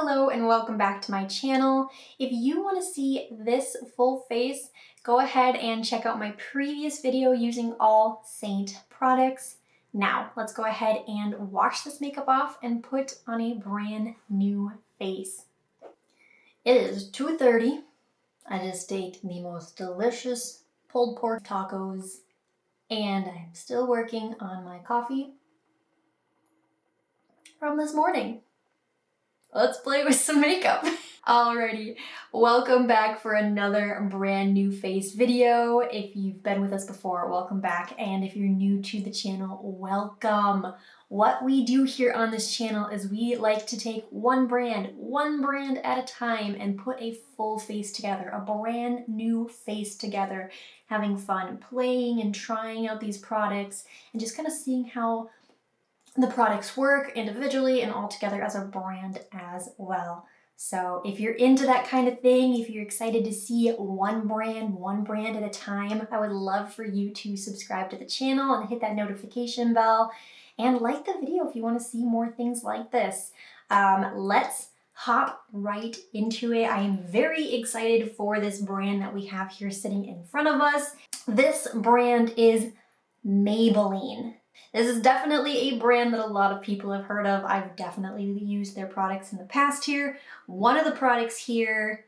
Hello and welcome back to my channel. If you want to see this full face, go ahead and check out my previous video using all Saint products. Now, let's go ahead and wash this makeup off and put on a brand new face. It is 2:30. I just ate the most delicious pulled pork tacos and I'm still working on my coffee from this morning. Let's play with some makeup. Alrighty, welcome back for another brand new face video. If you've been with us before, welcome back. And if you're new to the channel, welcome. What we do here on this channel is we like to take one brand at a time and put a full face together, a brand new face together, having fun playing and trying out these products and just kind of seeing how the products work individually and all together as a brand as well. So if you're into that kind of thing, if you're excited to see one brand at a time, I would love for you to subscribe to the channel and hit that notification bell and like the video if you want to see more things like this. Let's hop right into it. I am very excited for this brand that we have here sitting in front of us. This brand is Maybelline. This is definitely a brand that a lot of people have heard of. I've definitely used their products in the past here. One of the products here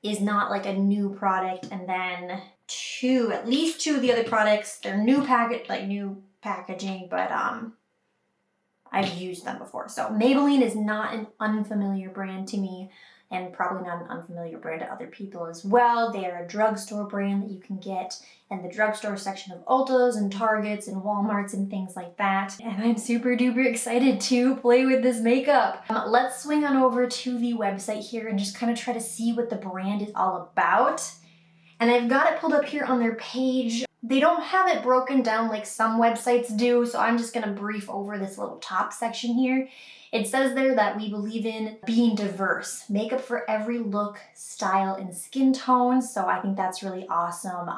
is not like a new product, and then at least two of the other products, they're new packaging, but I've used them before. So Maybelline is not an unfamiliar brand to me, and probably not an unfamiliar brand to other people as well. They are a drugstore brand that you can get in the drugstore section of Ulta's and Targets and Walmarts and things like that. And I'm super duper excited to play with this makeup. Let's swing on over to the website here and just kind of try to see what the brand is all about. And I've got it pulled up here on their page. They don't have it broken down like some websites do, so I'm just gonna brief over this little top section here. It says there that we believe in being diverse, makeup for every look, style, and skin tone. So I think that's really awesome.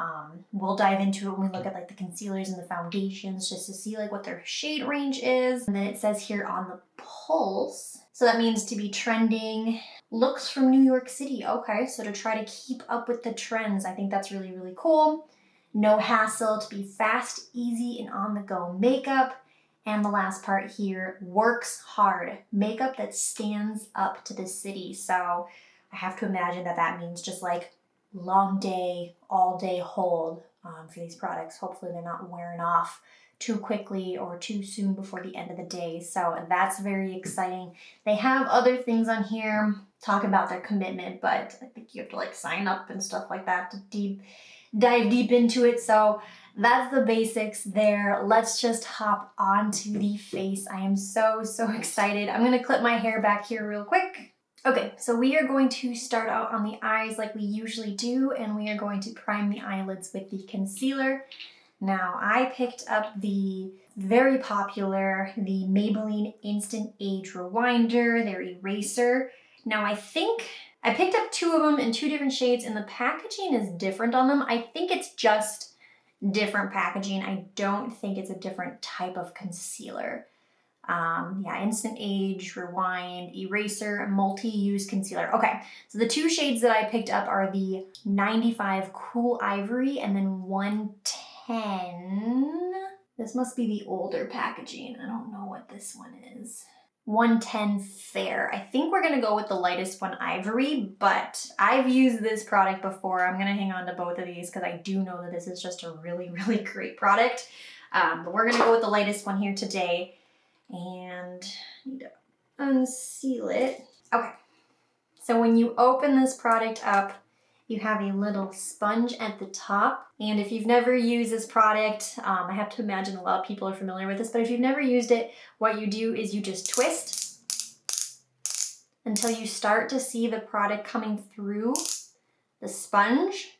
We'll dive into it when we look at like the concealers and the foundations just to see like what their shade range is. And then it says here on the pulse, so that means to be trending. Looks from New York City. Okay, so to try to keep up with the trends. I think that's really, really cool. No hassle, to be fast, easy, and on-the-go makeup. And the last part here, works hard. Makeup that stands up to the city. So I have to imagine that that means just like long day, all day hold for these products. Hopefully they're not wearing off too quickly or too soon before the end of the day. So that's very exciting. They have other things on here talking about their commitment, but I think you have to like sign up and stuff like that to dive deep into it. So that's the basics there. Let's just hop onto the face. I am so excited. I'm gonna clip my hair back here real quick. Okay, so we are going to start out on the eyes like we usually do, and we are going to prime the eyelids with the concealer. Now, I picked up the very popular, the Maybelline Instant Age Rewinder, their eraser. Now, I think I picked up two of them in two different shades, and the packaging is different on them. I think it's just different packaging. I don't think it's a different type of concealer. Yeah, Instant Age, Rewind, Eraser, Multi-Use Concealer. Okay, so the two shades that I picked up are the 95 Cool Ivory and then 110. This must be the older packaging. I don't know what this one is. 110 Fair. I think we're gonna go with the lightest one, Ivory, but I've used this product before. I'm gonna hang on to both of these because I do know that this is just a really great product. But we're gonna go with the lightest one here today and I need to unseal it. Okay, so when you open this product up, you have a little sponge at the top. And if you've never used this product, I have to imagine a lot of people are familiar with this, but if you've never used it, what you do is you just twist until you start to see the product coming through the sponge,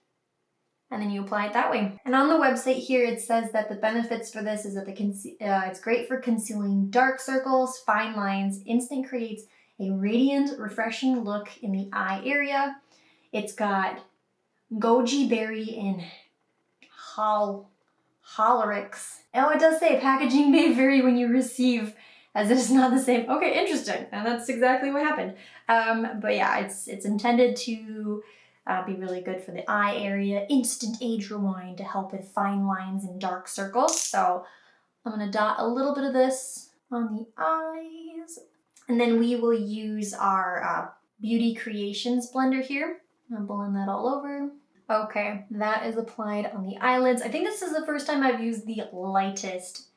and then you apply it that way. And on the website here, it says that the benefits for this is that it's great for concealing dark circles, fine lines, instant creates a radiant, refreshing look in the eye area. It's got goji berry and holorix. Oh, it does say packaging may vary when you receive as it is not the same. Okay, interesting. And that's exactly what happened. But yeah, it's intended to be really good for the eye area. Instant age rewind to help with fine lines and dark circles. So I'm gonna dot a little bit of this on the eyes. And then we will use our Beauty Creations blender here. I'm gonna blend that all over. Okay, that is applied on the eyelids. I think this is the first time I've used the lightest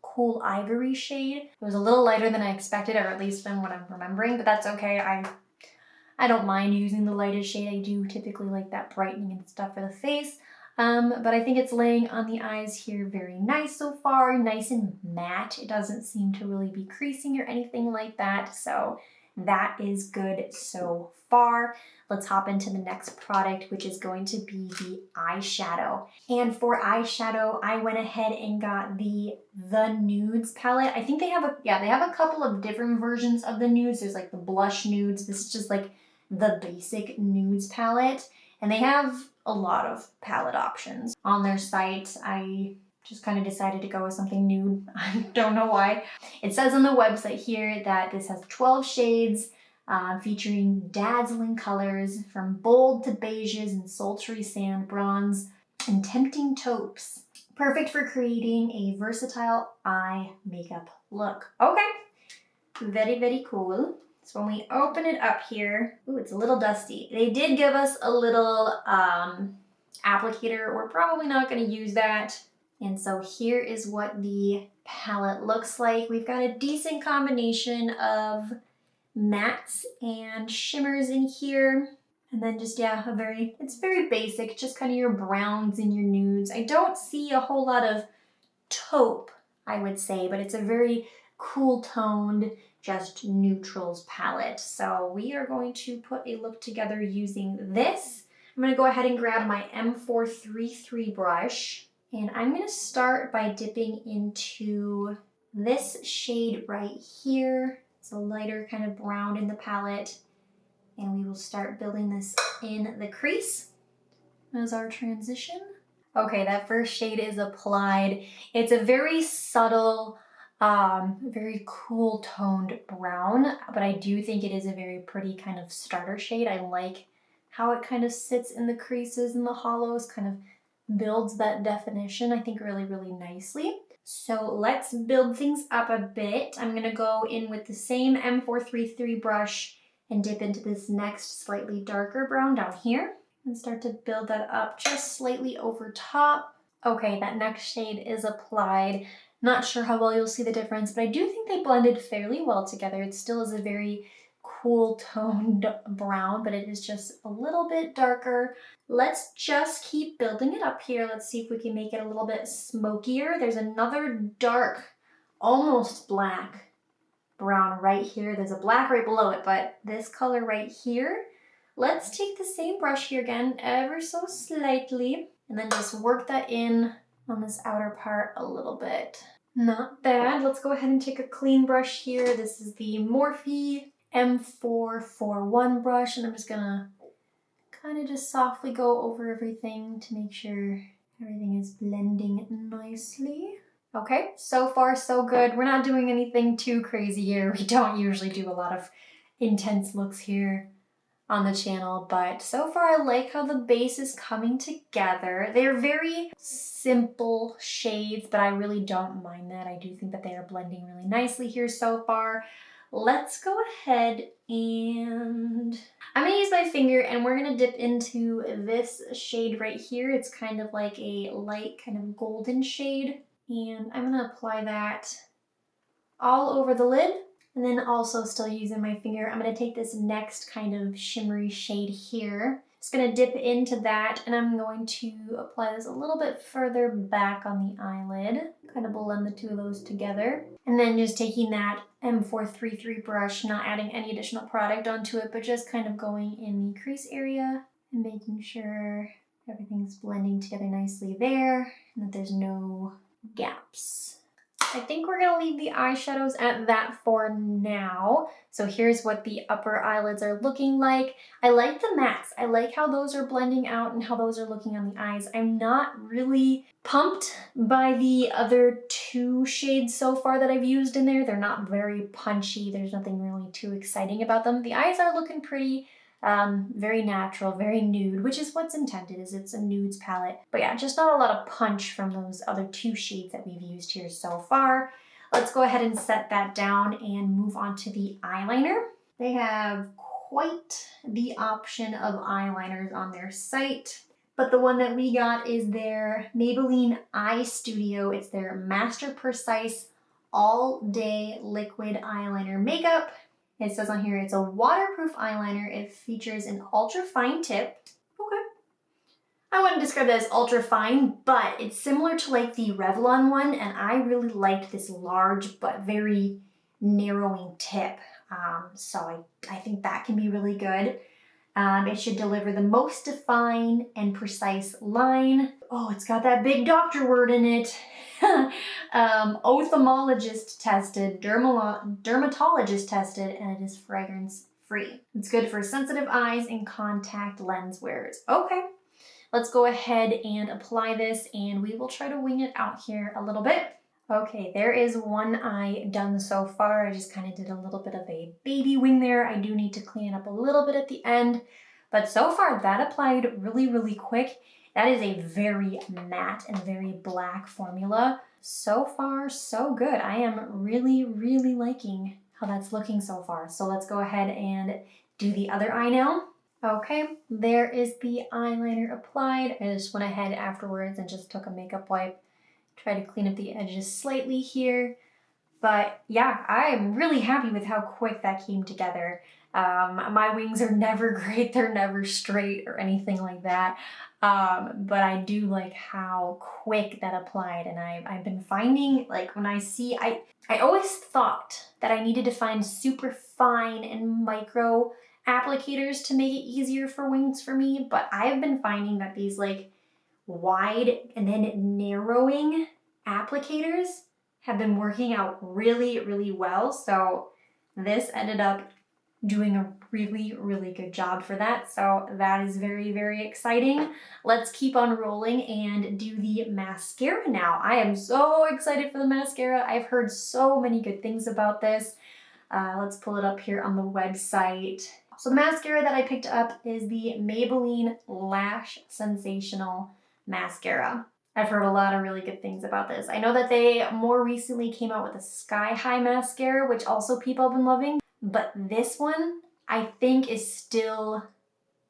cool ivory shade. It was a little lighter than I expected, or at least than what I'm remembering, but that's okay. I don't mind using the lightest shade. I do typically like that brightening and stuff for the face. But I think it's laying on the eyes here very nice so far, nice and matte. It doesn't seem to really be creasing or anything like that. So that is good so far. Let's hop into the next product, which is going to be the eyeshadow. And for eyeshadow, I went ahead and got the Nudes palette. I think they have a couple of different versions of the nudes. There's like the blush nudes. This is just like the basic nudes palette. And they have a lot of palette options on their site. I just kind of decided to go with something nude. I don't know why. It says on the website here that this has 12 shades featuring dazzling colors from bold to beiges and sultry sand bronze and tempting taupes. Perfect for creating a versatile eye makeup look. Okay, very, very cool. So when we open it up here, ooh, it's a little dusty. They did give us a little applicator. We're probably not going to use that. And so here is what the palette looks like. We've got a decent combination of mattes and shimmers in here. And then just, yeah, it's very basic, just kind of your browns and your nudes. I don't see a whole lot of taupe, I would say, but it's a very cool toned, just neutrals palette. So we are going to put a look together using this. I'm going to go ahead and grab my M433 brush, and I'm going to start by dipping into this shade right here. It's a lighter kind of brown in the palette, and we will start building this in the crease as our transition. Okay, that first shade is applied. It's a very subtle, very cool toned brown, but I do think it is a very pretty kind of starter shade. I like how it kind of sits in the creases and the hollows, kind of builds that definition, I think, really, really nicely. So let's build things up a bit. I'm gonna go in with the same M433 brush and dip into this next slightly darker brown down here and start to build that up just slightly over top. Okay, that next shade is applied. Not sure how well you'll see the difference, but I do think they blended fairly well together. It still is a very cool toned brown, but it is just a little bit darker. Let's just keep building it up here. Let's see if we can make it a little bit smokier. There's another dark, almost black brown right here. There's a black right below it, but this color right here, let's take the same brush here again, ever so slightly, and then just work that in on this outer part a little bit. Not bad. Let's go ahead and take a clean brush here. This is the Morphe M441 brush, and I'm just gonna kind of just softly go over everything to make sure everything is blending nicely. Okay, so far so good. We're not doing anything too crazy here. We don't usually do a lot of intense looks here on the channel, but so far I like how the base is coming together. They're very simple shades, but I really don't mind that. I do think that they are blending really nicely here so far. Let's go ahead and I'm gonna use my finger, and we're gonna dip into this shade right here. It's kind of like a light kind of golden shade, and I'm gonna apply that all over the lid. And then also still using my finger, I'm gonna take this next kind of shimmery shade here. Just gonna dip into that, and I'm going to apply this a little bit further back on the eyelid. Kind of blend the two of those together. And then just taking that M433 brush, not adding any additional product onto it, but just kind of going in the crease area and making sure everything's blending together nicely there and that there's no gaps. I think we're gonna leave the eyeshadows at that for now. So here's what the upper eyelids are looking like. I like the mattes. I like how those are blending out and how those are looking on the eyes. I'm not really pumped by the other two shades so far that I've used in there. They're not very punchy. There's nothing really too exciting about them. The eyes are looking pretty very natural, very nude, which is what's intended, is it's a nudes palette. But yeah, just not a lot of punch from those other two shades that we've used here so far. Let's go ahead and set that down and move on to the eyeliner. They have quite the option of eyeliners on their site, but the one that we got is their Maybelline EYESTUDIO. It's their Master Precise All Day Liquid Eyeliner Makeup. It says on here it's a waterproof eyeliner. It features an ultra fine tip. Okay. I wouldn't describe that as ultra fine, but it's similar to like the Revlon one, and I really liked this large but very narrowing tip. So I think that can be really good. It should deliver the most defined and precise line. Oh, it's got that big doctor word in it. Ophthalmologist tested, dermatologist tested, and it is fragrance free. It's good for sensitive eyes and contact lens wearers. Okay, let's go ahead and apply this, and we will try to wing it out here a little bit. Okay, there is one eye done so far. I just kind of did a little bit of a baby wing there. I do need to clean it up a little bit at the end, but so far that applied really, really quick. That is a very matte and very black formula. So far, so good. I am really, really liking how that's looking so far. So let's go ahead and do the other eye now. Okay, there is the eyeliner applied. I just went ahead afterwards and just took a makeup wipe. Try to clean up the edges slightly here. But yeah, I'm really happy with how quick that came together. My wings are never great, they're never straight or anything like that. But I do like how quick that applied, and I've been finding, like when I see, I always thought that I needed to find super fine and micro applicators to make it easier for wings for me, but I've been finding that these like wide and then narrowing applicators have been working out really, really well. So this ended up doing a really, really good job for that. So that is very, very exciting. Let's keep on rolling and do the mascara now. I am so excited for the mascara. I've heard so many good things about this. Let's pull it up here on the website. So the mascara that I picked up is the Maybelline Lash Sensational Mascara. I've heard a lot of really good things about this. I know that they more recently came out with a Sky High mascara, which also people have been loving. But this one, I think, is still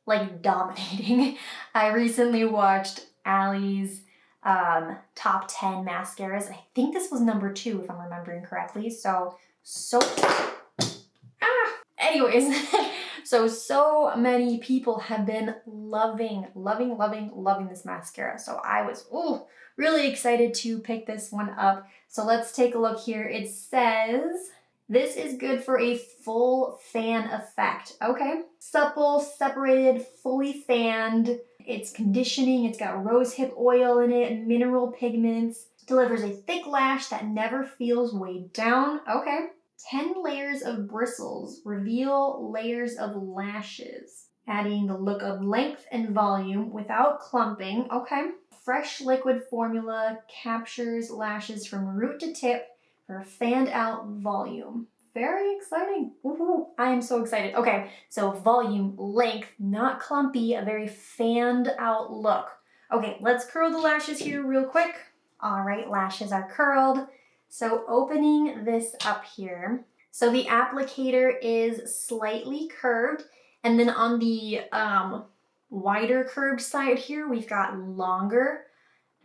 like dominating. I recently watched Allie's top 10 mascaras. I think this was number 2, if I'm remembering correctly. So anyways, so many people have been loving this mascara. So I was really excited to pick this one up. So let's take a look here. It says, this is good for a full fan effect. Okay. Supple, separated, fully fanned. It's conditioning. It's got rosehip oil in it, mineral pigments. Delivers a thick lash that never feels weighed down. Okay. 10 layers of bristles reveal layers of lashes, adding the look of length and volume without clumping. Okay. Fresh liquid formula captures lashes from root to tip for a fanned out volume. Very exciting. Ooh, I am so excited. Okay, so volume, length, not clumpy, a very fanned out look. Okay, let's curl the lashes here real quick. All right, lashes are curled. So opening this up here. So the applicator is slightly curved, and then on the wider curved side here, we've got longer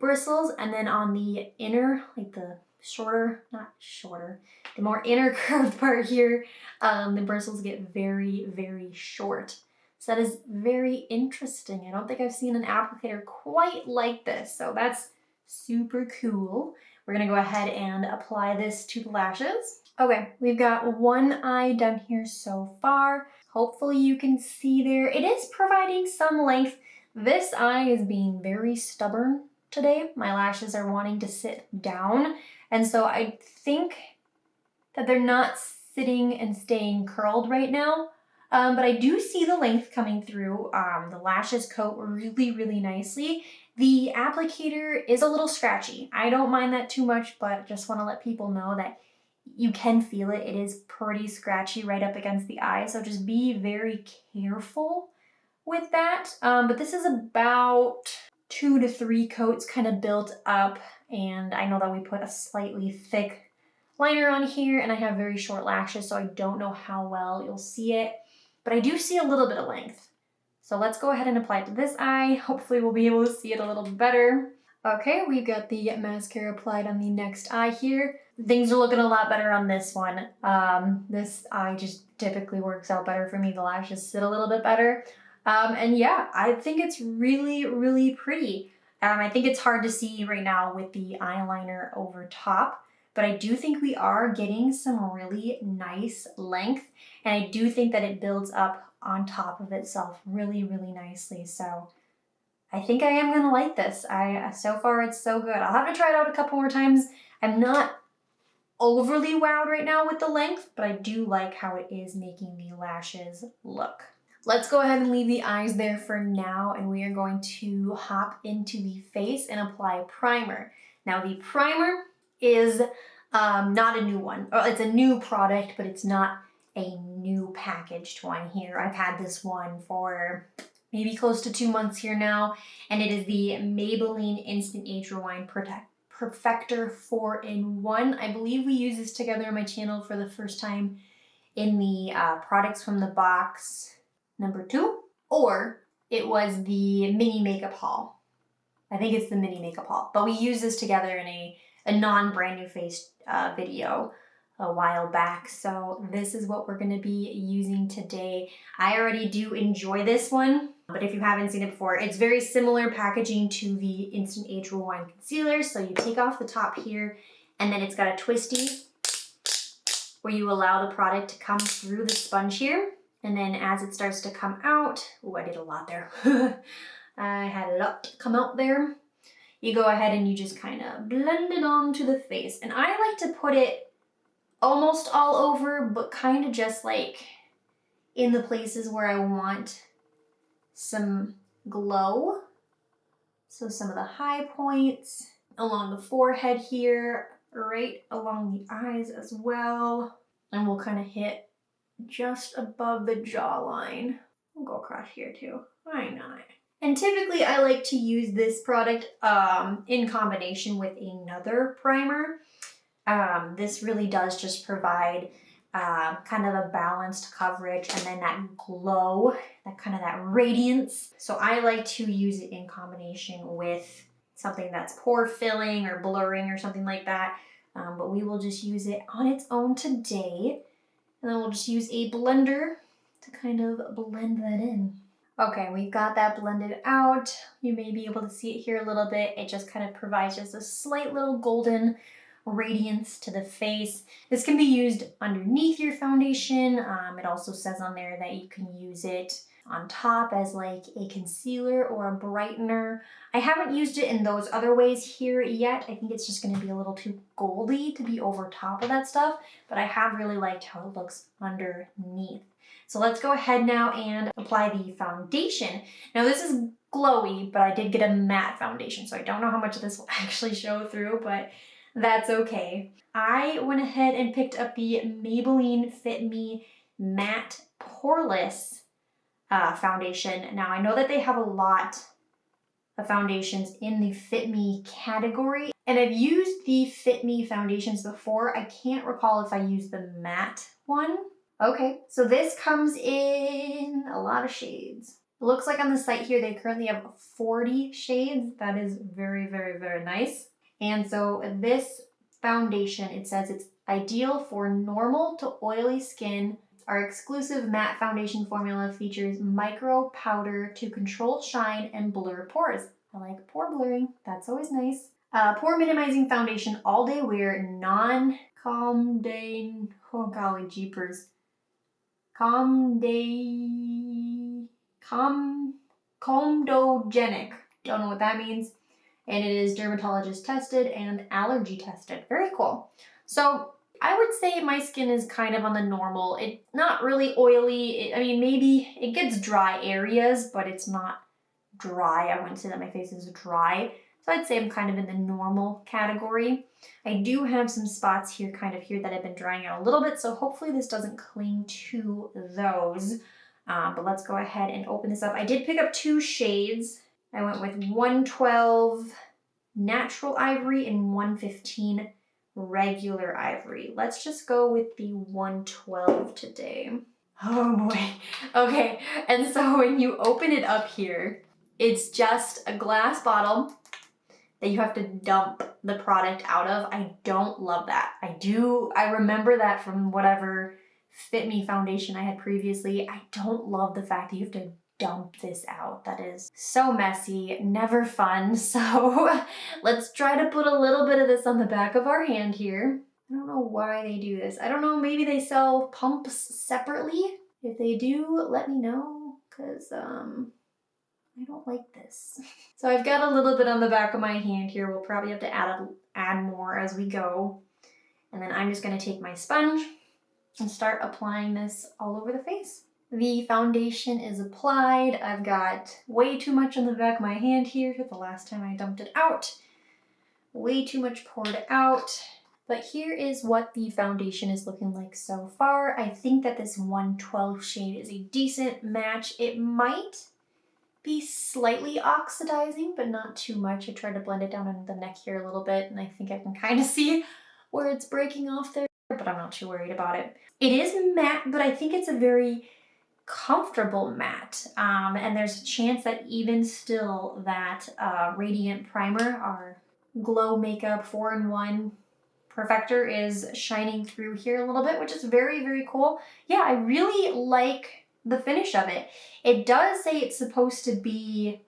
bristles, and then on the inner, like the the more inner curved part here, the bristles get very, very short. So that is very interesting. I don't think I've seen an applicator quite like this, so that's super cool. We're gonna go ahead and apply this to the lashes. Okay, we've got one eye done here so far. Hopefully you can see there. It is providing some length. This eye is being very stubborn today. My lashes are wanting to sit down, And so I think that they're not sitting and staying curled right now. But I do see the length coming through. The lashes coat really, really nicely. The applicator is a little scratchy. I don't mind that too much, but just want to let people know that you can feel it. It is pretty scratchy right up against the eye, so just be very careful with that. But this is about 2 to 3 coats kind of built up, and I know that we put a slightly thick liner on here, and I have very short lashes, so I don't know how well you'll see it, but I do see a little bit of length. So let's go ahead and apply it to this eye. Hopefully we'll be able to see it a little better. Okay, we've got the mascara applied on the next eye here. Things are looking a lot better on this one. This eye just typically works out better for me. The lashes sit a little bit better. And yeah, I think it's really, really pretty. I think it's hard to see right now with the eyeliner over top, but I do think we are getting some really nice length, and I do think that it builds up on top of itself really, really nicely. So I think I am gonna like this. So far it's so good. I'll have to try it out a couple more times. I'm not overly wowed right now with the length, but I do like how it is making the lashes look. Let's go ahead and leave the eyes there for now, and we are going to hop into the face and apply primer. Now the primer is not a new one. It's a new product, but it's not a new packaged one here. I've had this one for maybe close to 2 months here now, and it is the Maybelline Instant Age Rewind Perfector 4-in-1. I believe we used this together on my channel for the first time in the products from the box number 2, or it was the mini makeup haul. I think it's the mini makeup haul, but we used this together in a non-brand new face video a while back. So this is what we're going to be using today. I already do enjoy this one, but if you haven't seen it before, it's very similar packaging to the Instant Age Rewind Concealer. So you take off the top here, and then it's got a twisty where you allow the product to come through the sponge here. And then as it starts to come out, oh, I did a lot there. I had a lot come out there. You go ahead and you just kind of blend it onto the face. And I like to put it almost all over, but kind of just like in the places where I want some glow. So some of the high points along the forehead here, right along the eyes as well. And we'll kind of hit just above the jawline. We'll go across here too. Why not? And typically I like to use this product in combination with another primer. This really does just provide kind of a balanced coverage and then that glow, that radiance. So I like to use it in combination with something that's pore filling or blurring or something like that. But we will just use it on its own today. And then we'll just use a blender to kind of blend that in. Okay, we've got that blended out. You may be able to see it here a little bit. It just kind of provides just a slight little golden radiance to the face. This can be used underneath your foundation. It also says on there that you can use it on top as like a concealer or a brightener. I haven't used it in those other ways here yet. I think it's just going to be a little too goldy to be over top of that stuff, but I have really liked how it looks underneath. So let's go ahead now and apply the foundation. Now this is glowy, but I did get a matte foundation, so I don't know how much of this will actually show through, but that's okay. I went ahead and picked up the Maybelline Fit Me Matte Poreless foundation. Now I know that they have a lot of foundations in the Fit Me category, and I've used the Fit Me foundations before. I can't recall if I used the matte one. Okay, so this comes in a lot of shades. It looks like on the site here they currently have 40 shades. That is very, very, very nice. And so this foundation, it says it's ideal for normal to oily skin. Our exclusive matte foundation formula features micro powder to control shine and blur pores. I like pore blurring, that's always nice. Pore minimizing foundation, all day wear, non-comedogenic. Oh golly jeepers. Comedogenic. Don't know what that means. and it is dermatologist tested and allergy tested. Very cool. So I would say my skin is kind of on the normal. It's not really oily. I mean, maybe it gets dry areas, but it's not dry. I wouldn't say that my face is dry. So I'd say I'm kind of in the normal category. I do have some spots here, kind of here, that have been drying out a little bit, so hopefully this doesn't cling to those. But let's go ahead and open this up. I did pick up 2 shades. I went with 112 Natural Ivory and 115 Regular Ivory. Let's just go with the 112 today. Oh boy. Okay, and so when you open it up here, it's just a glass bottle that you have to dump the product out of. I don't love that. I remember that from whatever Fit Me foundation I had previously. I don't love the fact that you have to dump this out. That is so messy, never fun. So let's try to put a little bit of this on the back of our hand here. I don't know why they do this. I don't know, maybe they sell pumps separately. If they do, let me know, because I don't like this. So I've got a little bit on the back of my hand here. We'll probably have to add more as we go. And then I'm just gonna take my sponge and start applying this all over the face. The foundation is applied. I've got way too much on the back of my hand here the last time I dumped it out. Way too much poured out. But here is what the foundation is looking like so far. I think that this 112 shade is a decent match. It might be slightly oxidizing, but not too much. I tried to blend it down on the neck here a little bit, and I think I can kind of see where it's breaking off there, but I'm not too worried about it. It is matte, but I think it's a very comfortable matte, and there's a chance that even still that Radiant Primer, our Glow Makeup 4-in-1 Perfector, is shining through here a little bit, which is very, very cool. Yeah, I really like the finish of it. It does say it's supposed to be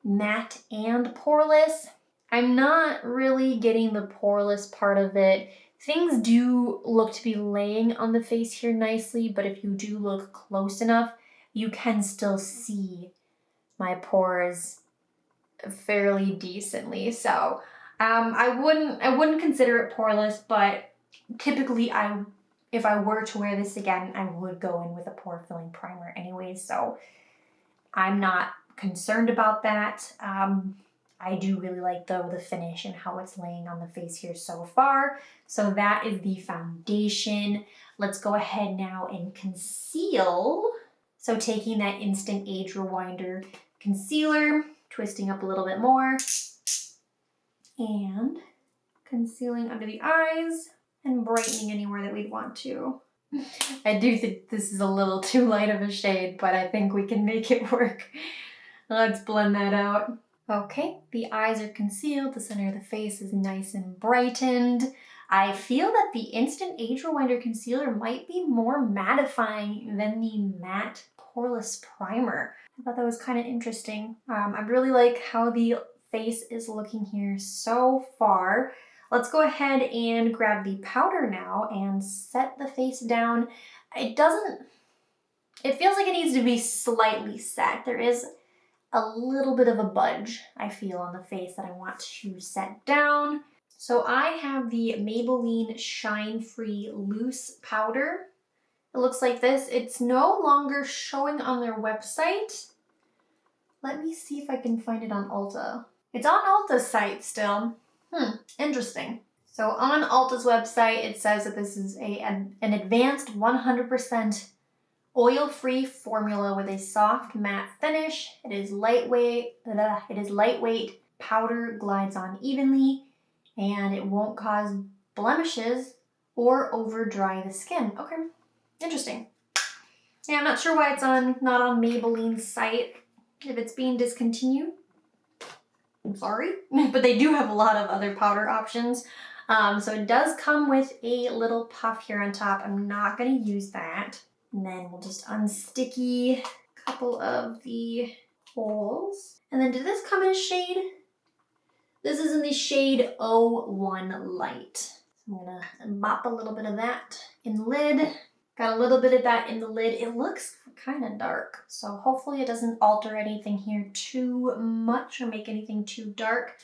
matte and poreless. I'm not really getting the poreless part of it. Things do look to be laying on the face here nicely, but if you do look close enough, you can still see my pores fairly decently. So I wouldn't consider it poreless, but typically if I were to wear this again, I would go in with a pore filling primer anyways, so I'm not concerned about that. I do really like though the finish and how it's laying on the face here so far. So that is the foundation. Let's go ahead now and conceal. So taking that Instant Age Rewinder concealer, twisting up a little bit more, and concealing under the eyes and brightening anywhere that we'd want to. I do think this is a little too light of a shade, but I think we can make it work. Let's blend that out. Okay, the eyes are concealed, the center of the face is nice and brightened. I feel that the Instant Age Rewinder Concealer might be more mattifying than the matte poreless primer. I thought that was kind of interesting. I really like how the face is looking here so far. Let's go ahead and grab the powder now and set the face down. It feels like it needs to be slightly set. There is a little bit of a budge, I feel, on the face that I want to set down. So I have the Maybelline Shine Free Loose Powder. It looks like this. It's no longer showing on their website. Let me see if I can find it on Ulta. It's on Ulta's site still. Interesting. So on Ulta's website, it says that this is an advanced 100% oil-free formula with a soft matte finish. It is lightweight. Powder glides on evenly, and it won't cause blemishes or over dry the skin. Okay, interesting. Yeah, I'm not sure why it's not on Maybelline's site. If it's being discontinued, I'm sorry, but they do have a lot of other powder options. So it does come with a little puff here on top. I'm not going to use that. And then we'll just unsticky a couple of the holes. And then did this come in a shade? This is in the shade 01 Light. So I'm going to mop a little bit of that in the lid. Got a little bit of that in the lid. It looks kind of dark, so hopefully it doesn't alter anything here too much or make anything too dark.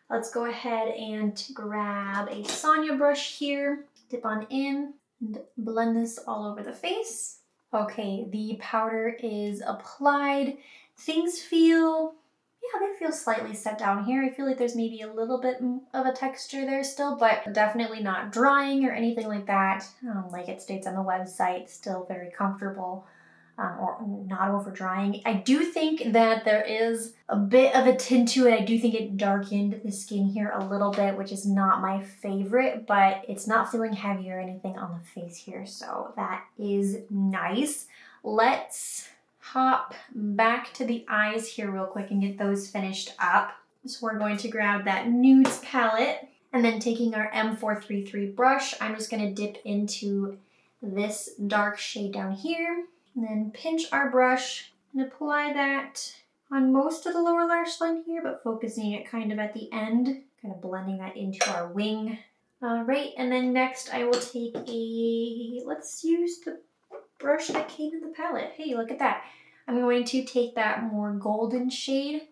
Let's go ahead and grab a Sonia brush here, dip on in, and blend this all over the face. Okay, the powder is applied. Things feel, yeah, they feel slightly set down here. I feel like there's maybe a little bit of a texture there still, but definitely not drying or anything like that. Like it states on the website, still very comfortable. Or not over drying. I do think that there is a bit of a tint to it. I do think it darkened the skin here a little bit, which is not my favorite, but it's not feeling heavy or anything on the face here, so that is nice. Let's hop back to the eyes here real quick and get those finished up. So we're going to grab that Nudes palette, and then taking our M433 brush, I'm just going to dip into this dark shade down here. And then pinch our brush and apply that on most of the lower lash line here, but focusing it kind of at the end, kind of blending that into our wing. All right, and then next I will take let's use the brush that came in the palette. Hey, look at that. I'm going to take that more golden shade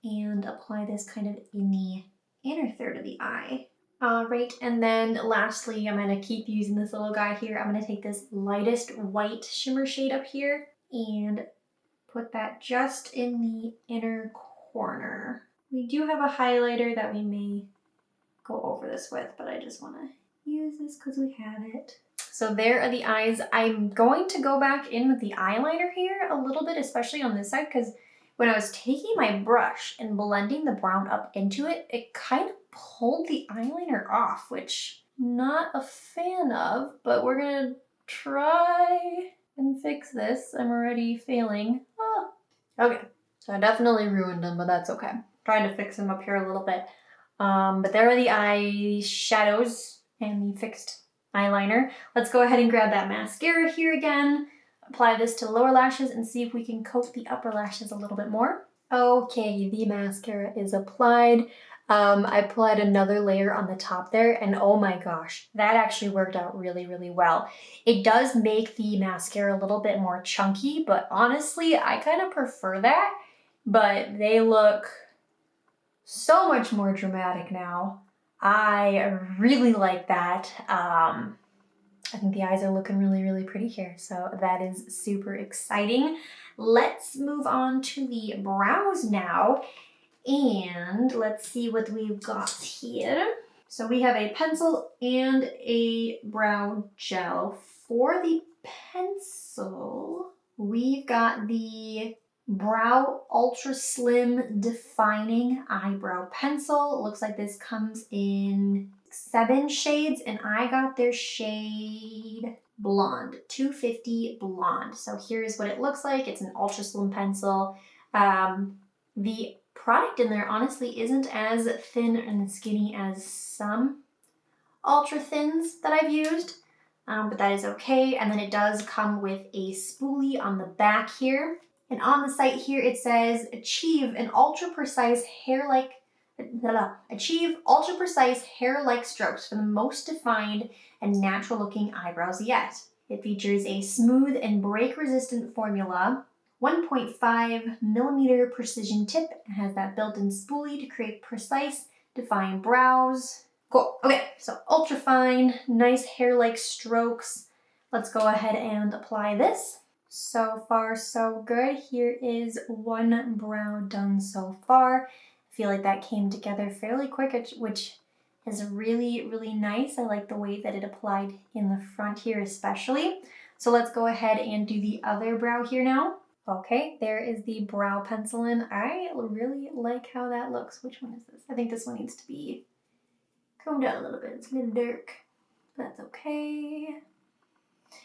and apply this kind of in the inner third of the eye. All right, and then lastly, I'm gonna keep using this little guy here. I'm gonna take this lightest white shimmer shade up here and put that just in the inner corner. We do have a highlighter that we may go over this with, but I just wanna use this because we have it. So there are the eyes. I'm going to go back in with the eyeliner here a little bit, especially on this side, because when I was taking my brush and blending the brown up into it, it kind of pulled the eyeliner off, which I'm not a fan of, but we're gonna try and fix this. I'm already failing. Oh. Okay, so I definitely ruined them, but that's okay. Trying to fix them up here a little bit. But there are the eye shadows and the fixed eyeliner. Let's go ahead and grab that mascara here again. Apply this to lower lashes and see if we can coat the upper lashes a little bit more. Okay, the mascara is applied. I applied another layer on the top there, and oh my gosh, that actually worked out really, really well. It does make the mascara a little bit more chunky, but honestly, I kind of prefer that. But they look so much more dramatic now. I really like that. I think the eyes are looking really, really pretty here, so that is super exciting. Let's move on to the brows now, and let's see what we've got here. So we have a pencil and a brow gel. For the pencil, we've got the Brow Ultra Slim Defining Eyebrow Pencil. It looks like this comes in 7 shades, and I got their shade Blonde, 250 Blonde. So here's what it looks like. It's an ultra slim pencil. The product in there honestly isn't as thin and skinny as some ultra thins that I've used, but that is okay. And then it does come with a spoolie on the back here. And on the site here it says, achieve ultra-precise hair-like strokes for the most defined and natural-looking eyebrows yet. It features a smooth and break-resistant formula, 1.5 millimeter precision tip, and has that built-in spoolie to create precise, defined brows. Cool. Okay, so ultra fine, nice hair-like strokes. Let's go ahead and apply this. So far, so good. Here is one brow done so far. I feel like that came together fairly quick, which is really, really nice. I like the way that it applied in the front here especially. So let's go ahead and do the other brow here now. Okay, there is the brow pencil in. I really like how that looks. Which one is this? I think this one needs to be combed out a little bit. It's a little dark. That's okay.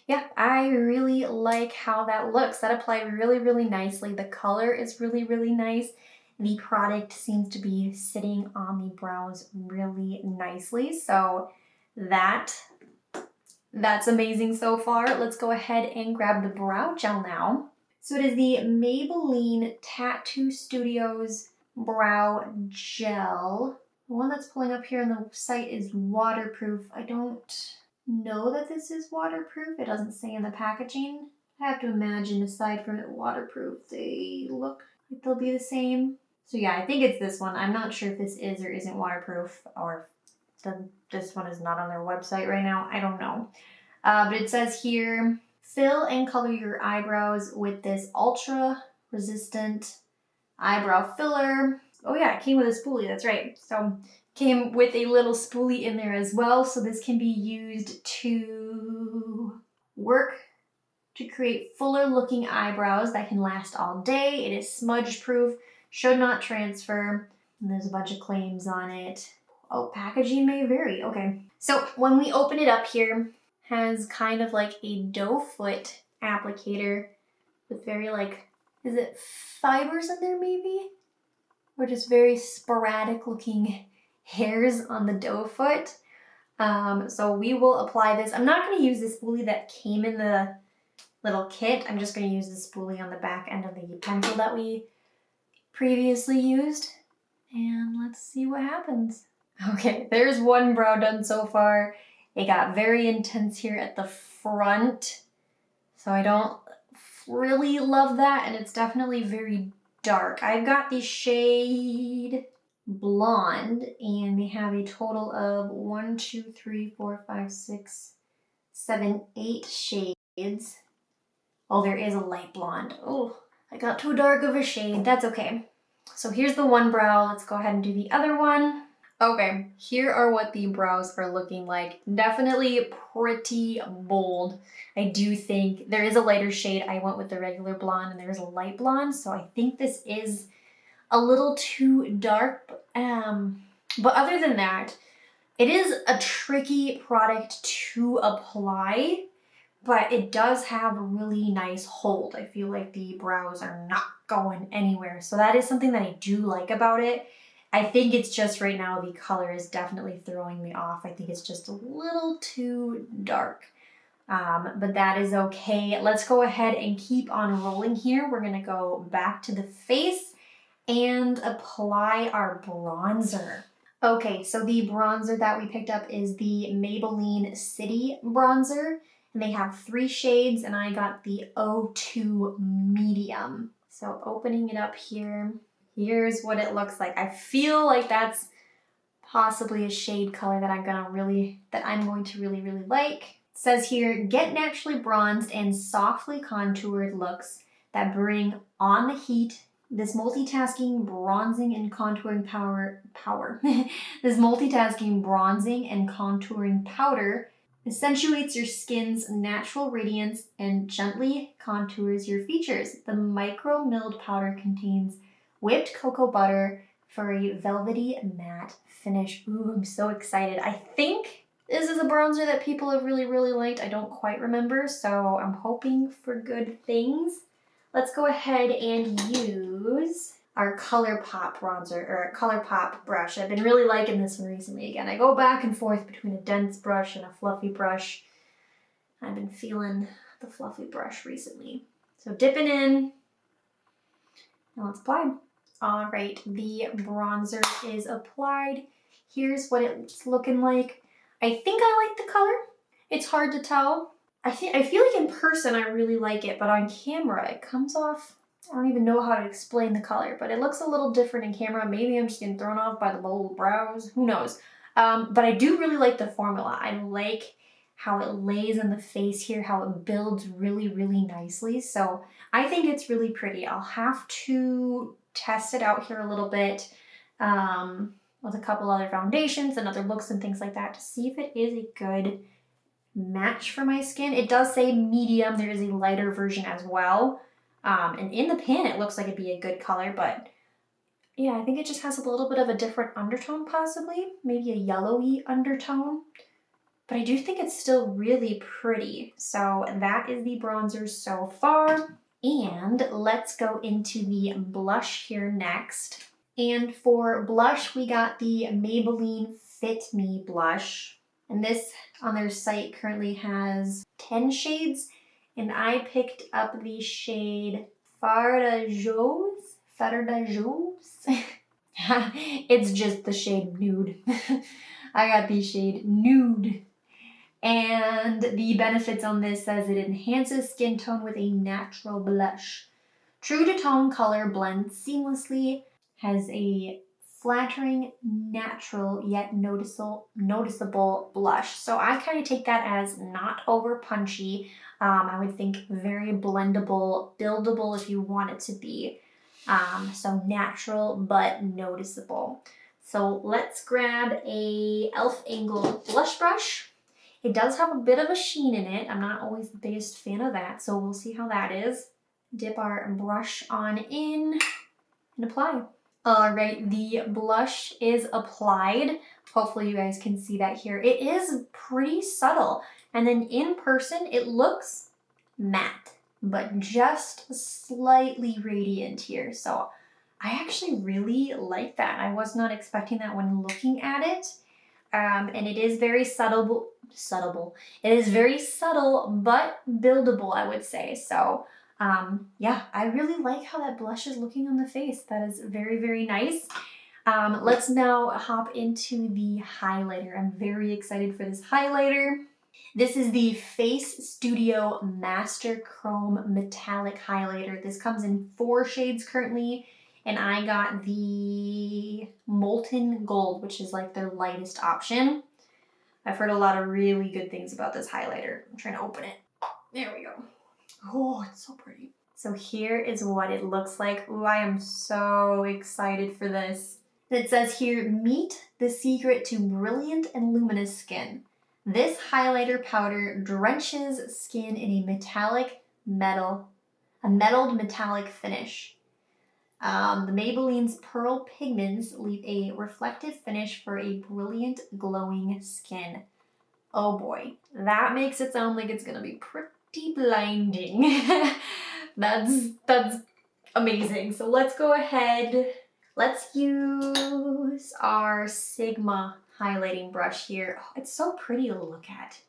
Yeah, I really like how that looks. That applied really, really nicely. The color is really, really nice. The product seems to be sitting on the brows really nicely. So that's amazing so far. Let's go ahead and grab the brow gel now. So it is the Maybelline Tattoo Studio's brow gel. The one that's pulling up here on the site is waterproof. I don't know that this is waterproof. It doesn't say in the packaging. I have to imagine, aside from it waterproof, they look like they'll be the same. So yeah, I think it's this one. I'm not sure if this is or isn't waterproof, or this one is not on their website right now. I don't know. But it says here, fill and color your eyebrows with this ultra resistant eyebrow filler. Oh yeah, it came with a spoolie, that's right. So came with a little spoolie in there as well. So this can be used to work to create fuller looking eyebrows that can last all day. It is smudge proof, should not transfer. And there's a bunch of claims on it. Oh, packaging may vary. Okay. So when we open it up here, has kind of like a doe foot applicator with very like, is it fibers in there maybe? Or just very sporadic looking hairs on the doe foot. So we will apply this. I'm not going to use the spoolie that came in the little kit. I'm just going to use the spoolie on the back end of the pencil that we previously used. And let's see what happens. Okay, there's one brow done so far. It got very intense here at the front. So I don't really love that, and it's definitely very dark. I've got the shade Blonde, and they have a total of 1, 2, 3, 4, 5, 6, 7, 8 shades. Oh, there is a light blonde. Oh, I got too dark of a shade. That's okay. So here's the one brow. Let's go ahead and do the other one. Okay, here are what the brows are looking like. Definitely pretty bold. I do think there is a lighter shade. I went with the regular blonde and there's a light blonde. So I think this is a little too dark. But other than that, it is a tricky product to apply, but it does have a really nice hold. I feel like the brows are not going anywhere. So that is something that I do like about it. I think it's just right now the color is definitely throwing me off. I think it's just a little too dark. But that is okay. Let's go ahead and keep on rolling here. We're gonna go back to the face and apply our bronzer. Okay, so the bronzer that we picked up is the Maybelline City bronzer. And they have 3 shades, and I got the 02 medium. So opening it up here, here's what it looks like. I feel like that's possibly a shade color that I'm going to really like. It says here, get naturally bronzed and softly contoured looks that bring on the heat. This multitasking bronzing and contouring This multitasking bronzing and contouring powder accentuates your skin's natural radiance and gently contours your features. The micro milled powder contains whipped cocoa butter for a velvety matte finish. Ooh, I'm so excited. I think this is a bronzer that people have really liked. I don't quite remember, so I'm hoping for good things. Let's go ahead and use our ColourPop bronzer, or ColourPop brush. I've been really liking this one recently. Again, I go back and forth between a dense brush and a fluffy brush. I've been feeling the fluffy brush recently. So dipping in, and let's apply. All right, the bronzer is applied. Here's what it's looking like. I think I like the color. It's hard to tell. I feel like in person I really like it, but on camera it comes off, I don't even know how to explain the color, but it looks a little different in camera. Maybe I'm just getting thrown off by the bold brows. Who knows? But I do really like the formula. I like how it lays in the face here, how it builds really nicely. So I think it's really pretty. I'll have to test it out here a little bit with a couple other foundations and other looks and things like that to see if it is a good match for my skin. It does say medium. There is a lighter version as well. And in the pan, it looks like it'd be a good color, but yeah, I think it just has a little bit of a different undertone possibly, maybe a yellowy undertone, but I do think it's still really pretty. So that is the bronzer so far. And let's go into the blush here next. And for blush, we got the Maybelline Fit Me Blush. And this on their site currently has 10 shades. And I picked up the shade Fardajos. It's just the shade Nude. I got the shade Nude. And the benefits on this says it enhances skin tone with a natural blush. True to tone color blends seamlessly. has a flattering, natural, yet noticeable blush. So I kind of take that as not over punchy. I would think very blendable, buildable if you want it to be. So natural but noticeable. So let's grab a e.l.f. angled blush brush. It does have a bit of a sheen in it. I'm not always the biggest fan of that, so we'll see how that is. Dip our brush on in and apply. All right, the blush is applied. Hopefully you guys can see that here. It is pretty subtle. And then in person, it looks matte, but just slightly radiant here. So I actually really like that. I was not expecting that when looking at it. And it is very subtle. It is very subtle, but buildable, I would say. So yeah, I really like how that blush is looking on the face. That is very, very nice. Let's now hop into the highlighter. I'm very excited for this highlighter. This is the FACESTUDIO Master Chrome Metallic Highlighter. This comes in 4 shades currently, and I got the Molten Gold, which is like their lightest option. I've heard a lot of really good things about this highlighter. I'm trying to open it. There we go. Oh, it's so pretty. So here is what it looks like. Ooh, I am so excited for this. It says here, meet the secret to brilliant and luminous skin. This highlighter powder drenches skin in a metallic metalled metallic finish. The Maybelline's pearl pigments leave a reflective finish for a brilliant, glowing skin. Oh boy, that makes it sound like it's gonna be pretty blinding. That's amazing. So let's go ahead. Let's use our Sigma highlighting brush here. Oh, it's so pretty to look at.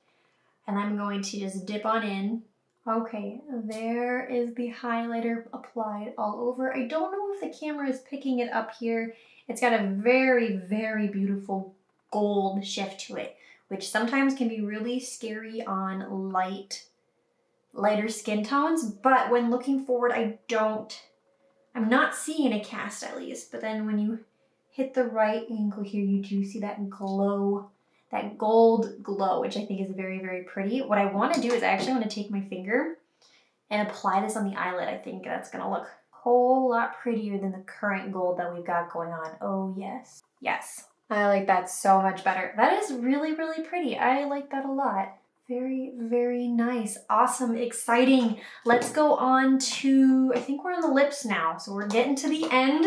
And I'm going to just dip on in. Okay, there is the highlighter applied all over. I don't know if the camera is picking it up here. It's got a very, very beautiful gold shift to it, which sometimes can be really scary on lighter skin tones. But when looking forward, I'm not seeing a cast at least. But then when you hit the right angle here, you do see that glow, that gold glow, which I think is very, very pretty. What I want to do is I actually want to take my finger and apply this on the eyelid. I think that's going to look a whole lot prettier than the current gold that we've got going on. Oh, yes. Yes. I like that so much better. That is really, really pretty. I like that a lot. Very, very nice. Awesome. Exciting. Let's go on to, I think we're on the lips now. So we're getting to the end.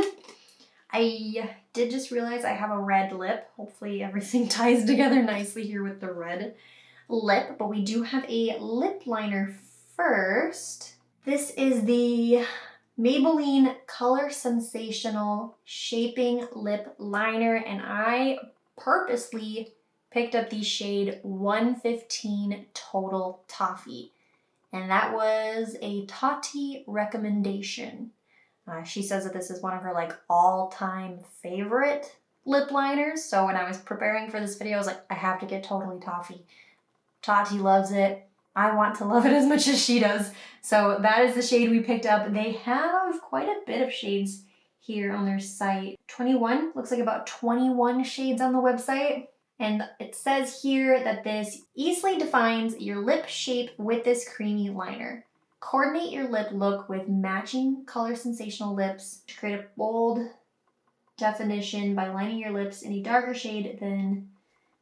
I did just realize I have a red lip. Hopefully everything ties together nicely here with the red lip, but we do have a lip liner first. This is the Maybelline Color Sensational Shaping Lip Liner, and I purposely picked up the shade 115 Total Toffee, and that was a Tati recommendation. She says that this is one of her like all-time favorite lip liners. So when I was preparing for this video, I was like, I have to get Totally Toffee. Tati loves it. I want to love it as much as she does. So that is the shade we picked up. They have quite a bit of shades here on their site. 21, looks like about 21 shades on the website. And it says here that this easily defines your lip shape with this creamy liner. Coordinate your lip look with matching Color Sensational lips to create a bold definition by lining your lips in a darker shade than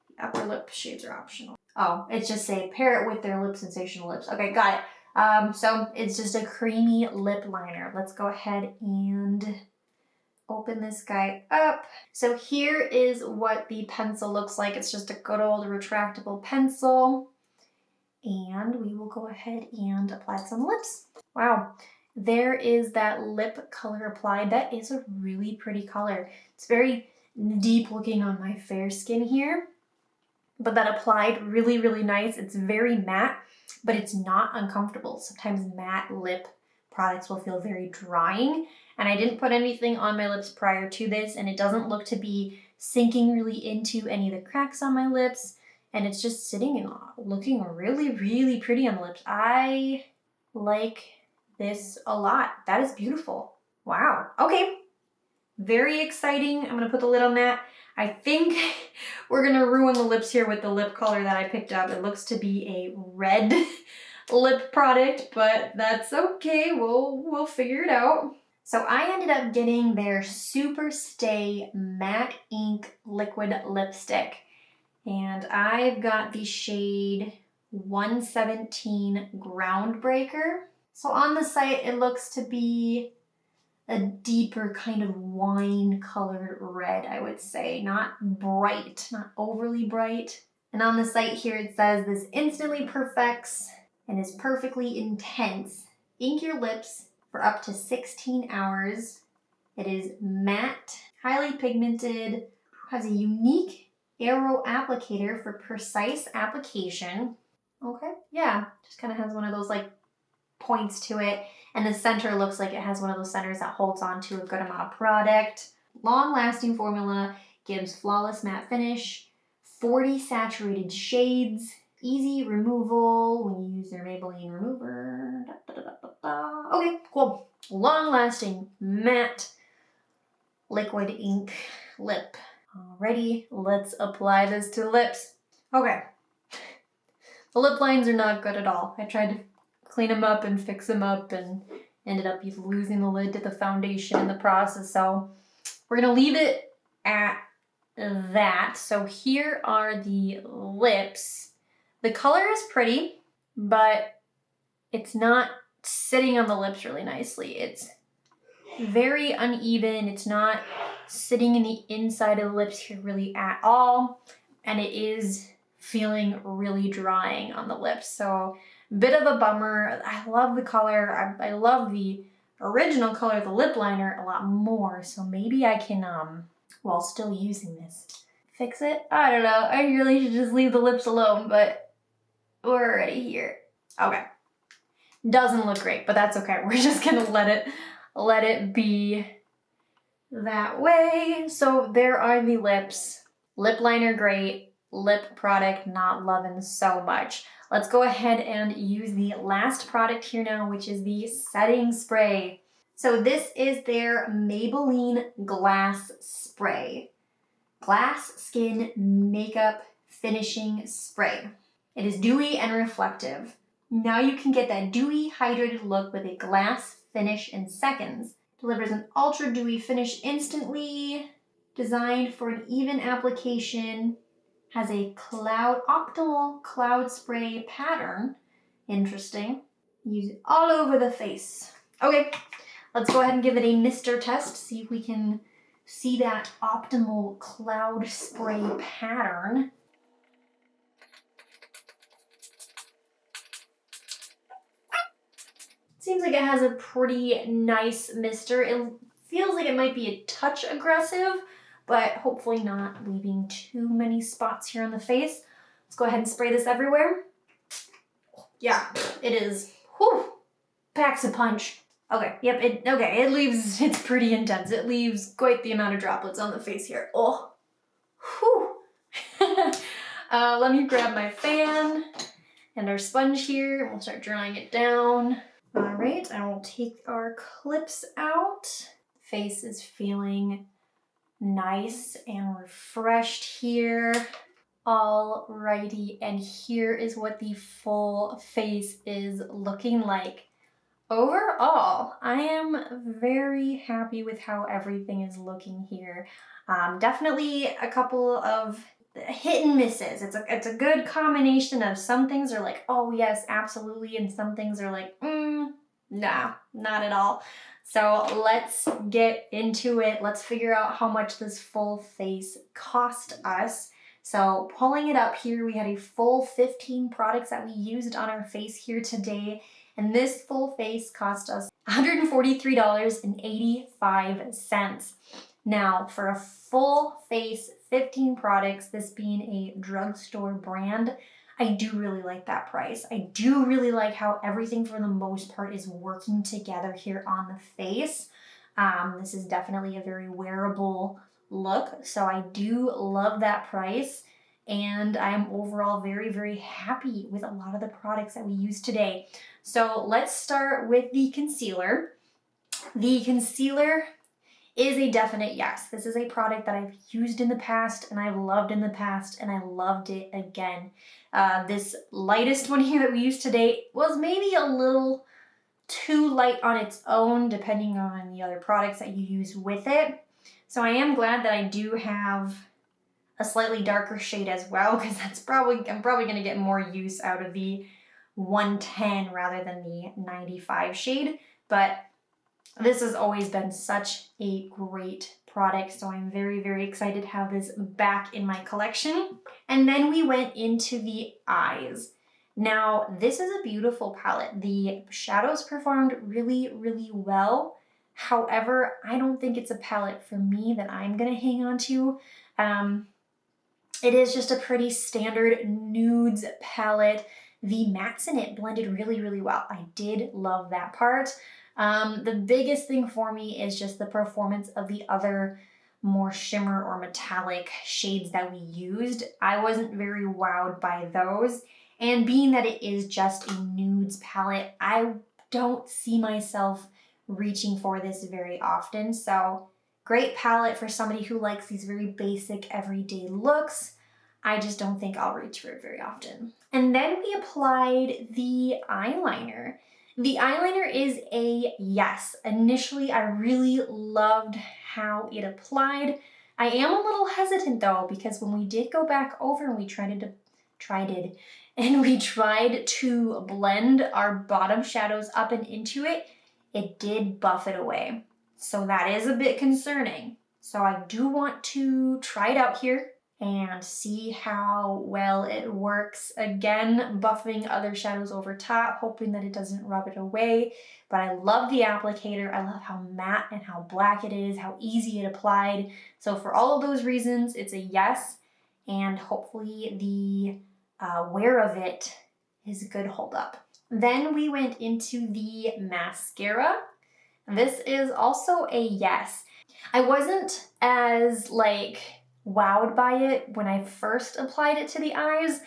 the upper lip shades are optional. Oh, it's just say pair it with their Lip Sensational lips. Okay, got it. So it's just a creamy lip liner. Let's go ahead and open this guy up. So here is what the pencil looks like. It's just a good old retractable pencil. And we will go ahead and apply this on the lips. Wow, there is that lip color applied. That is a really pretty color. It's very deep looking on my fair skin here, but that applied really, really nice. It's very matte, but it's not uncomfortable. Sometimes matte lip products will feel very drying, and I didn't put anything on my lips prior to this, and it doesn't look to be sinking really into any of the cracks on my lips. And it's just sitting and looking really, really pretty on the lips. I like this a lot. That is beautiful. Wow. Okay. Very exciting. I'm gonna put the lid on that. I think we're gonna ruin the lips here with the lip color that I picked up. It looks to be a red lip product, but that's okay. We'll figure it out. So I ended up getting their Super Stay Matte Ink Liquid Lipstick. And I've got the shade 117 Groundbreaker. So on the site, it looks to be a deeper kind of wine colored red, I would say. Not bright, not overly bright. And on the site here, it says this instantly perfects and is perfectly intense. Ink your lips for up to 16 hours. It is matte, highly pigmented, has a unique arrow applicator for precise application. Okay, yeah, just kind of has one of those like points to it. And the center looks like it has one of those centers that holds on to a good amount of product. Long-lasting formula, gives flawless matte finish, 40 saturated shades, easy removal when you use their Maybelline remover. Okay, cool. Long-lasting matte liquid ink lip. Alrighty, let's apply this to the lips. Okay, the lip lines are not good at all. I tried to clean them up and fix them up and ended up losing the lid to the foundation in the process. So we're gonna leave it at that. So here are the lips. The color is pretty, but it's not sitting on the lips really nicely. It's very uneven. It's not sitting in the inside of the lips here really at all. And it is feeling really drying on the lips. So bit of a bummer. I love the color. I love the original color of the lip liner a lot more. So maybe I can, while still using this, fix it. I don't know. I really should just leave the lips alone, but we're already here. Okay. Doesn't look great, but that's okay. We're just gonna let it be that way. So there are the lips. Lip liner great. Lip product not loving so much. Let's go ahead and use the last product here now, which is the setting spray. So this is their Maybelline Glass Spray. Glass Skin Makeup Finishing Spray. It is dewy and reflective. Now you can get that dewy, hydrated look with a glass finish in seconds. Delivers an ultra dewy finish instantly. Designed for an even application. Has a optimal cloud spray pattern. Interesting. Use it all over the face. Okay, let's go ahead and give it a mister test. See if we can see that optimal cloud spray pattern. Seems like it has a pretty nice mister. It feels like it might be a touch aggressive, but hopefully not leaving too many spots here on the face. Let's go ahead and spray this everywhere. Yeah, it is. Whew, packs a punch. Okay, yep, it's pretty intense. It leaves quite the amount of droplets on the face here. Oh, whew. Let me grab my fan and our sponge here. We'll start drying it down. All right, I will take our clips out. Face is feeling nice and refreshed here. Alrighty, and here is what the full face is looking like. Overall, I am very happy with how everything is looking here. Definitely a couple of hit and misses. It's a good combination of some things are like, oh yes, absolutely, and some things are like, nah, not at all. So let's get into it. Let's figure out how much this full face cost us. So pulling it up here, we had a full 15 products that we used on our face here today. And this full face cost us $143.85. Now, for a full face, 15 products, this being a drugstore brand, I do really like that price. I do really like how everything for the most part is working together here on the face. This is definitely a very wearable look, so I do love that price. And I am overall very, very happy with a lot of the products that we used today. So let's start with the concealer. The concealer is a definite yes. This is a product that I've used in the past and I've loved in the past and I loved it again. This lightest one here that we used today was maybe a little too light on its own, depending on the other products that you use with it. So I am glad that I do have a slightly darker shade as well, because I'm probably gonna get more use out of the 110 rather than the 95 shade. But this has always been such a great product, so I'm very, very excited to have this back in my collection. And then we went into the eyes. Now, this is a beautiful palette. The shadows performed really, really well. However, I don't think it's a palette for me that I'm gonna hang on to. It is just a pretty standard nudes palette. The mattes in it blended really, really well. I did love that part. The biggest thing for me is just the performance of the other more shimmer or metallic shades that we used. I wasn't very wowed by those. And being that it is just a nudes palette, I don't see myself reaching for this very often. So great palette for somebody who likes these very basic everyday looks. I just don't think I'll reach for it very often. And then we applied the eyeliner. The eyeliner is a yes. Initially, I really loved how it applied. I am a little hesitant though, because when we did go back over and we tried to blend our bottom shadows up and into it, it did buff it away. So that is a bit concerning. So I do want to try it out here and see how well it works. Again, buffing other shadows over top, hoping that it doesn't rub it away. But I love the applicator. I love how matte and how black it is, how easy it applied. So for all of those reasons, it's a yes. And hopefully the wear of it is a good hold up. Then we went into the mascara. This is also a yes. I wasn't as wowed by it when I first applied it to the eyes.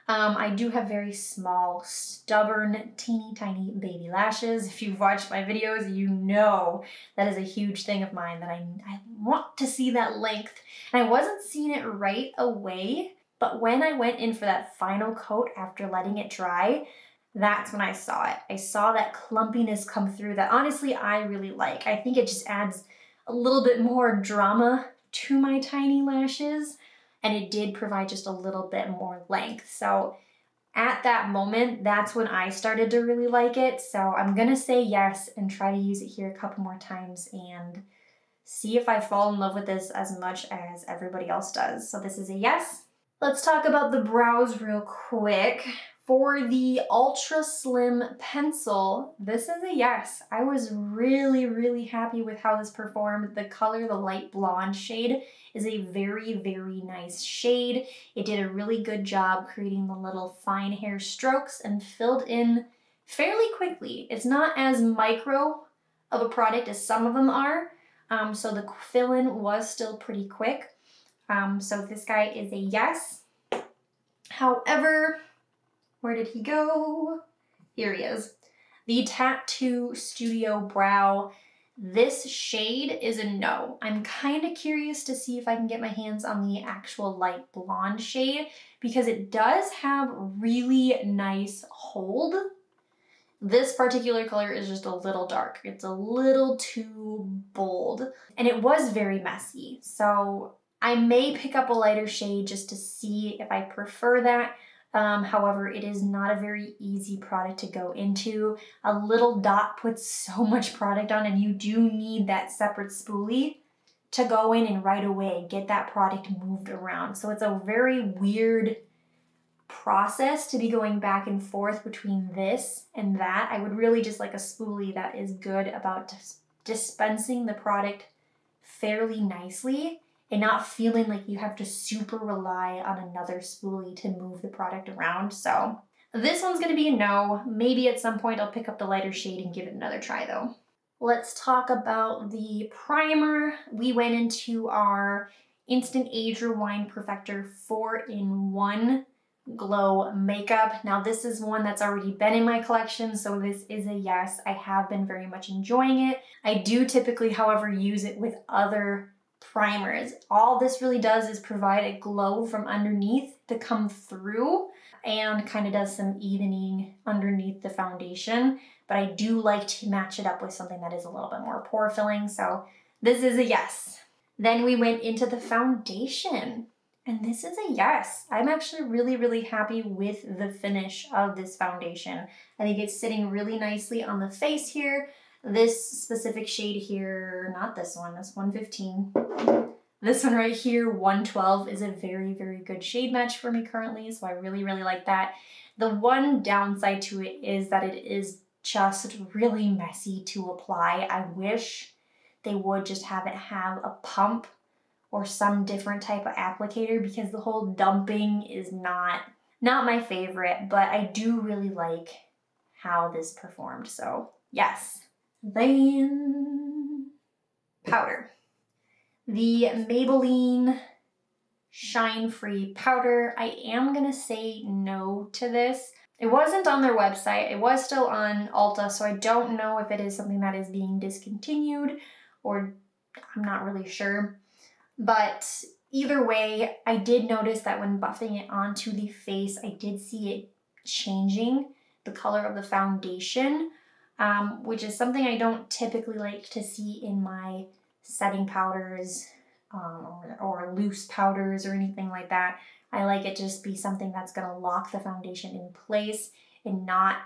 I do have very small, stubborn, teeny tiny baby lashes. If you've watched my videos, you know that is a huge thing of mine, that I want to see that length. And I wasn't seeing it right away, but when I went in for that final coat after letting it dry, that's when I saw it. I saw that clumpiness come through that honestly I really like. I think it just adds a little bit more drama to my tiny lashes, and it did provide just a little bit more length. So at that moment, that's when I started to really like it. So I'm gonna say yes and try to use it here a couple more times and see if I fall in love with this as much as everybody else does. So this is a yes. Let's talk about the brows real quick. For the Ultra Slim Pencil, this is a yes. I was really, really happy with how this performed. The color, the light blonde shade, is a very, very nice shade. It did a really good job creating the little fine hair strokes and filled in fairly quickly. It's not as micro of a product as some of them are, so the fill-in was still pretty quick. So this guy is a yes. However, where did he go? Here he is. The TATTOOSTUDIO Brow. This shade is a no. I'm kind of curious to see if I can get my hands on the actual light blonde shade, because it does have really nice hold. This particular color is just a little dark. It's a little too bold, and it was very messy. So I may pick up a lighter shade just to see if I prefer that. However, it is not a very easy product to go into. A little dot puts so much product on, and you do need that separate spoolie to go in and right away get that product moved around. So it's a very weird process to be going back and forth between this and that. I would really just like a spoolie that is good about dispensing the product fairly nicely and not feeling like you have to super rely on another spoolie to move the product around. So this one's gonna be a no. Maybe at some point I'll pick up the lighter shade and give it another try though. Let's talk about the primer. We went into our Instant Age Rewind Perfector 4-in-1 glow makeup. Now this is one that's already been in my collection, so this is a yes. I have been very much enjoying it. I do typically, however, use it with other primers. All this really does is provide a glow from underneath to come through and kind of does some evening underneath the foundation. But I do like to match it up with something that is a little bit more pore filling, so this is a yes. Then we went into the foundation. And this is a yes. I'm actually really, really happy with the finish of this foundation. I think it's sitting really nicely on the face here. This specific shade here, not this one, that's 115. This one right here, 112, is a very, very good shade match for me currently, so I really, really like that. The one downside to it is that it is just really messy to apply. I wish they would just have it have a pump or some different type of applicator, because the whole dumping is not my favorite, but I do really like how this performed, so yes. Then powder. The Maybelline Shine Free powder. I am gonna say no to this. It wasn't on their website, it was still on Ulta, so I don't know if it is something that is being discontinued, or I'm not really sure. But either way, I did notice that when buffing it onto the face, I did see it changing the color of the foundation, which is something I don't typically like to see in my setting powders or loose powders or anything like that. I like it to just be something that's going to lock the foundation in place and not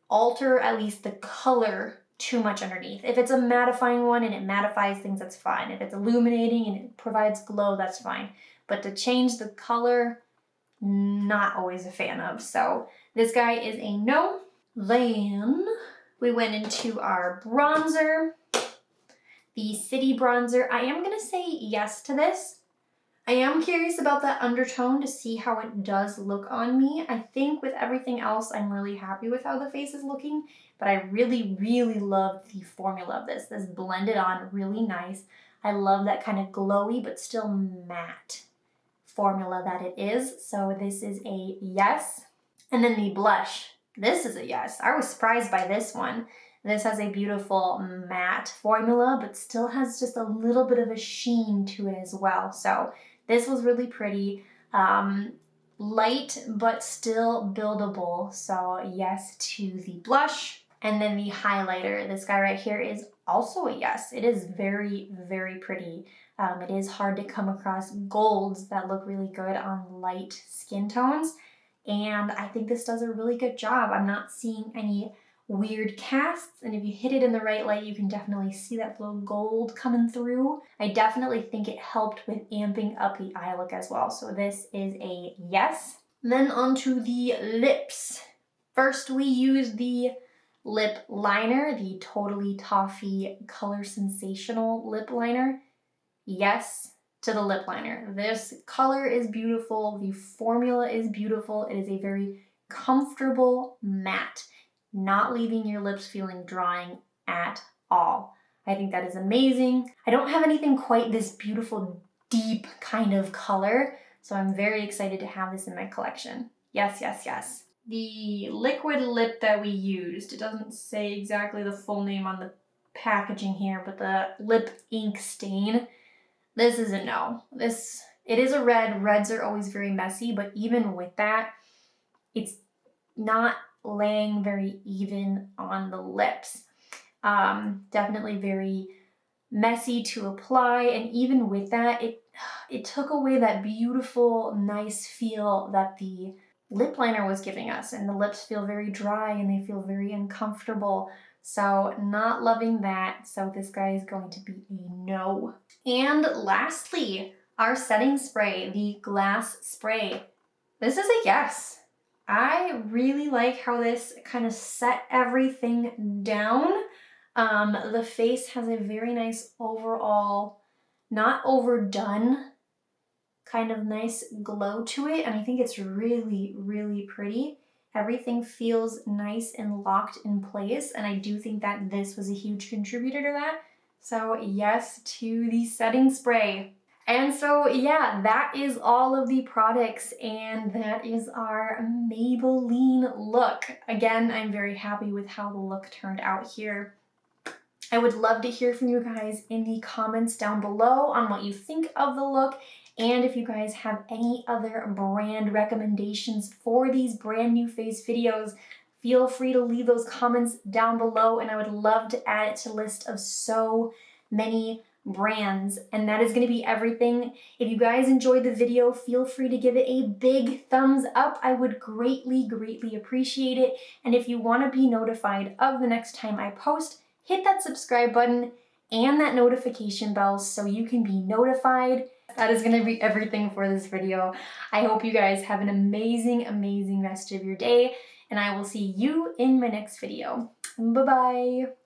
alter at least the color too much underneath. If it's a mattifying one and it mattifies things, that's fine. If it's illuminating and it provides glow, that's fine. But to change the color, not always a fan of. So this guy is a no. Then we went into our bronzer, the City bronzer. I am gonna say yes to this. I am curious about that undertone to see how it does look on me. I think with everything else, I'm really happy with how the face is looking, but I really, really love the formula of this. This blended on really nice. I love that kind of glowy but still matte formula that it is. So this is a yes. And then the blush. This is a yes. I was surprised by this one. This has a beautiful matte formula, but still has just a little bit of a sheen to it as well. So this was really pretty. Light, but still buildable. So yes to the blush. And then the highlighter. This guy right here is also a yes. It is very, very pretty. It is hard to come across golds that look really good on light skin tones. And I think this does a really good job. I'm not seeing any weird casts, and if you hit it in the right light, you can definitely see that little gold coming through. I definitely think it helped with amping up the eye look as well. So this is a yes. Then onto the lips. First, we used the lip liner, the Totally Toffee Color Sensational lip liner. Yes to the lip liner. This color is beautiful. The formula is beautiful. It is a very comfortable matte, not leaving your lips feeling drying at all. I think that is amazing. I don't have anything quite this beautiful, deep kind of color, so I'm very excited to have this in my collection. Yes, yes, yes. The liquid lip that we used, it doesn't say exactly the full name on the packaging here, but the lip ink stain, this is a no. It is a red. Reds are always very messy, but even with that, it's not laying very even on the lips. Definitely very messy to apply, and even with that, it took away that beautiful, nice feel that the lip liner was giving us, and the lips feel very dry and they feel very uncomfortable. So not loving that, so this guy is going to be a no. And lastly, our setting spray, the glass spray. This is a yes. I really like how this kind of set everything down. The face has a very nice overall, not overdone, kind of nice glow to it, and I think it's really, really pretty. Everything feels nice and locked in place, and I do think that this was a huge contributor to that. So yes to the setting spray. And so yeah, that is all of the products and that is our Maybelline look. Again, I'm very happy with how the look turned out here. I would love to hear from you guys in the comments down below on what you think of the look, and if you guys have any other brand recommendations for these brand new face videos, feel free to leave those comments down below, and I would love to add it to a list of so many brands. And that is going to be everything. If you guys enjoyed the video, feel free to give it a big thumbs up. I would greatly, greatly appreciate it. And if you want to be notified of the next time I post, hit that subscribe button and that notification bell so you can be notified. That is going to be everything for this video. I hope you guys have an amazing, amazing rest of your day, and I will see you in my next video. Bye-bye.